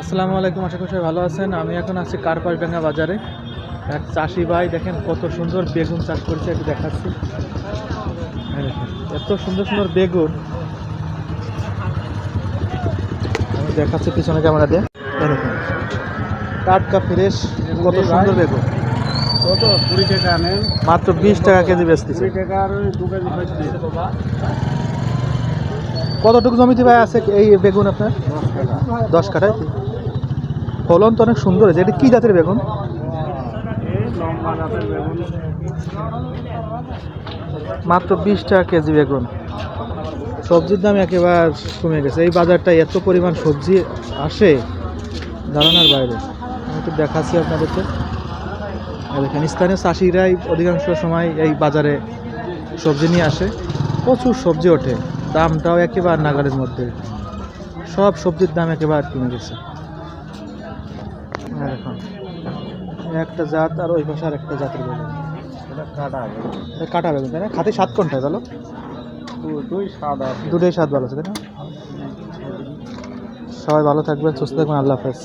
আসসালামু আলাইকুম, আশা করি সবাই ভালো আছেন। আমি এখন আছি কারপাশডাঙ্গা বাজারে। এক চাষি ভাই দেখেন কত সুন্দর বেগুন চাষ করেছে, একটু দেখাচ্ছি। এই দেখেন এত সুন্দর সুন্দর বেগুন, আমি দেখাচ্ছি পিছনে ক্যামেরা দিয়ে। এই দেখেন টাটকা ফ্রেশ কত সুন্দর বেগুন। কত 20 টাকা নেন, মাত্র 20 টাকা কেজি বেচতেছে। 20 টাকা আর 2 কেজি পাচ্ছি। কতটুকু জমিতে ভাই আছে এই বেগুন আপনার? 10 কাঠায়। ফলন তো অনেক সুন্দর হয়েছে। এটা কি জাতের বেগুন? এই লম্বা জাতের বেগুন। মাত্র 20 টাকা কেজি বেগুন। সবজির দাম একেবারে কমে গেছে। এই বাজারটা এত পরিমাণ সবজি আসে ধারণার বাইরে। আমি একটু দেখাচ্ছি আপনাদেরকে। আর এখানে স্থানীয় চাষিরাই অধিকাংশ সময় এই বাজারে সবজি নিয়ে আসে। প্রচুর সবজি ওঠে, দামটাও একেবারে নাগালের মধ্যে। সব সবজির দাম একেবারে কমে গেছে। আর এখন একটা জাত আর ওই পাশে আর একটা জাতের বেগুন। এটা কাটা বেগুন। এটা কাটা বেগুন তাই না? খাতে স্বাদ কোনটায় ভালো? দুই সাদা। দুটোই স্বাদ ভালো আছে তাই না? সবাই ভালো থাকবেন, সুস্থ থাকবেন। আল্লাহ হাফেজ।